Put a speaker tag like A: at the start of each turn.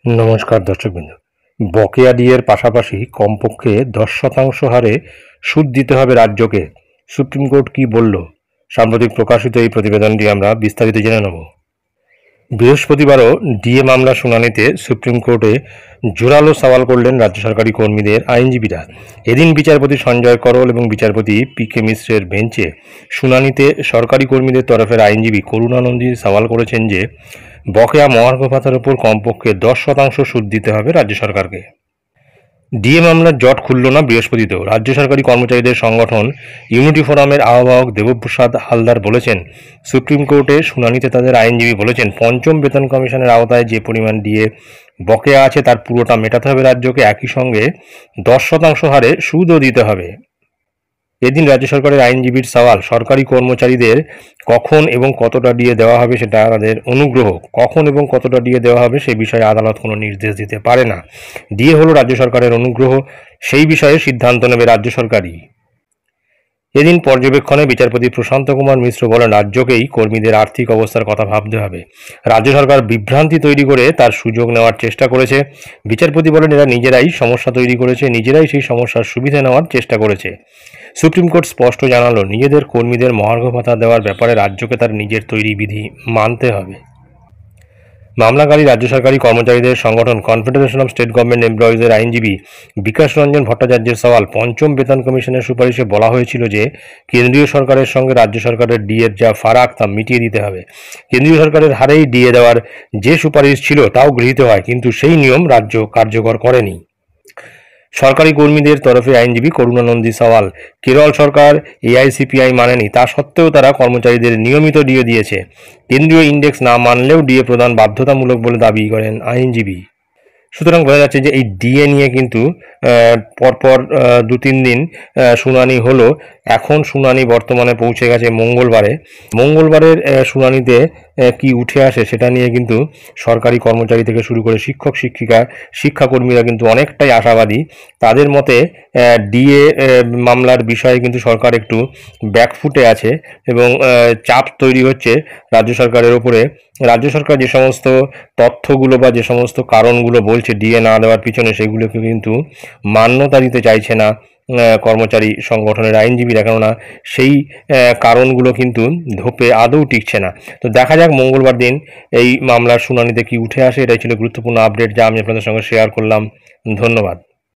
A: নমস্কার দর্শকবৃন্দ। বকেয়া ডিএর পাশাপাশি কমপক্ষে 10% হারে সুদ দিতে হবে রাজ্যকে। সুপ্রিম কোর্ট কি বলল? সাম্প্রতিক প্রকাশিত এই প্রতিবেদনটি আমরা বিস্তারিত জেনে নেব। বৃহস্পতিবারও ডিএ মামলা শুনানিতে সুপ্রিম কোর্টে জোরালো সওয়াল করলেন রাজ্য সরকারি কর্মীদের আইনজীবীরা। এদিন বিচারপতি সঞ্জয় করল এবং বিচারপতি পি.কে. মিশ্রের বেঞ্চে শুনানিতে সরকারি কর্মীদের তরফের আইনজীবী করুণানন্দী সওয়াল করেছেন যে বকেয়া মহার্ঘ ভাতার উপর কমপক্ষে 10% সুদ দিতে হবে রাজ্য সরকারকে। ডিএ মামলার জট খুলল না বৃহস্পতিতেও। রাজ্য সরকারি কর্মচারীদের সংগঠন ইউনিটি ফোরামের আহ্বায়ক দেবপ্রসাদ হালদার বলেছেন, সুপ্রিম কোর্টে শুনানিতে তাদের আইনজীবী বলেছেন, পঞ্চম বেতন কমিশনের আওতায় যে পরিমাণ ডিএ বকেয়া আছে তার পুরোটা মেটাতে হবে রাজ্যকে, একই সঙ্গে 10% হারে সুদও দিতে হবে। এদিন রাজ্য সরকারের আইনজীবীর সওয়াল, সরকারি কর্মচারীদের কখন এবং কতটা ডিএ দেওয়া হবে সেটা তাদের অনুগ্রহ। কখন এবং কতটা ডিএ দেওয়া হবে সে বিষয়ে আদালত কোনো নির্দেশ দিতে পারে না। ডিএ হলো রাজ্য সরকারের অনুগ্রহ, সেই বিষয়ে সিদ্ধান্ত নেবে রাজ্য সরকারই। এদিন পর্যবেক্ষণে বিচারপতি প্রশান্ত কুমার মিশ্র বলেন, রাজ্যকেই কর্মীদের আর্থিক অবস্থার কথা ভাবতে হবে। রাজ্য সরকার বিভ্রান্তি তৈরি করে তার সুযোগ নেওয়ার চেষ্টা করেছে। বিচারপতি বলেন, এরা নিজেরাই সমস্যা তৈরি করেছে, নিজেরাই সেই সমস্যার সুবিধা নেওয়ার চেষ্টা করেছে। সুপ্রিম কোর্ট স্পষ্ট জানালো, নিজেদের কর্মীদের মহার্ঘ ভাতা দেওয়ার ব্যাপারে রাজ্যকে তার নিজের তৈরি বিধি মানতে হবে। মামলাকারী রাজ্য সরকারি কর্মচারীদের সংগঠন কনফেডারেশন অফ স্টেট গভর্নমেন্ট এমপ্লয়িজের আইনজীবী বিকাশ রঞ্জন ভট্টাচার্যের সওয়াল, পঞ্চম বেতন কমিশনের সুপারিশে বলা হয়েছিল যে কেন্দ্রীয় সরকারের সঙ্গে রাজ্য সরকারের ডিএর যা ফারাক তা মিটিয়ে দিতে হবে। কেন্দ্রীয় সরকারের হারেই ডিএ দেওয়ার যে সুপারিশ ছিল তাও গৃহীত হয়, কিন্তু সেই নিয়ম রাজ্য কার্যকর করেনি। সরকারি কর্মীদের তরফে আইনজীবী করুণানন্দী সওয়াল, কেরল সরকার এআইসিপিআই মানেনি, তা সত্ত্বেও তারা কর্মচারীদের নিয়মিত ডিএ দিয়েছে। কেন্দ্রীয় ইন্ডেক্স না মানলেও ডিএ প্রদান বাধ্যতামূলক বলে দাবি করেন আইনজীবী। সুতরাং বোঝা যাচ্ছে যে এই ডিএ নিয়ে কিন্তু পরপর 2-3 দিন শুনানি হলো। এখন শুনানি বর্তমানে পৌঁছে গেছে মঙ্গলবারের শুনানিতে কি উঠে আসে সেটা নিয়ে কিন্তু সরকারি কর্মচারী থেকে শুরু করে শিক্ষক শিক্ষিকা শিক্ষাকর্মীরা কিন্তু অনেকটাই আশাবাদী। তাদের মতে ডিএ মামলার বিষয়ে কিন্তু সরকার একটু ব্যাকফুটে আছে এবং চাপ তৈরি হচ্ছে রাজ্য সরকারের ওপরে। রাজ্য সরকার যে সমস্ত তথ্যগুলো বা যে সমস্ত কারণগুলো বলছে ডিএ না দেওয়ার পিছনে, সেগুলোকে কিন্তু মান্যতা দিতে চাইছে না কর্মচারী সংগঠনের আইনজীবীরা, কেননা সেই কারণগুলো কিন্তু ধোপে আদৌ টিকছে না। তো দেখা যাক মঙ্গলবার দিন এই মামলার শুনানিতে কি উঠে আসে। এটাই ছিল গুরুত্বপূর্ণ আপডেট যা আমি আপনাদের সঙ্গে শেয়ার করলাম। ধন্যবাদ।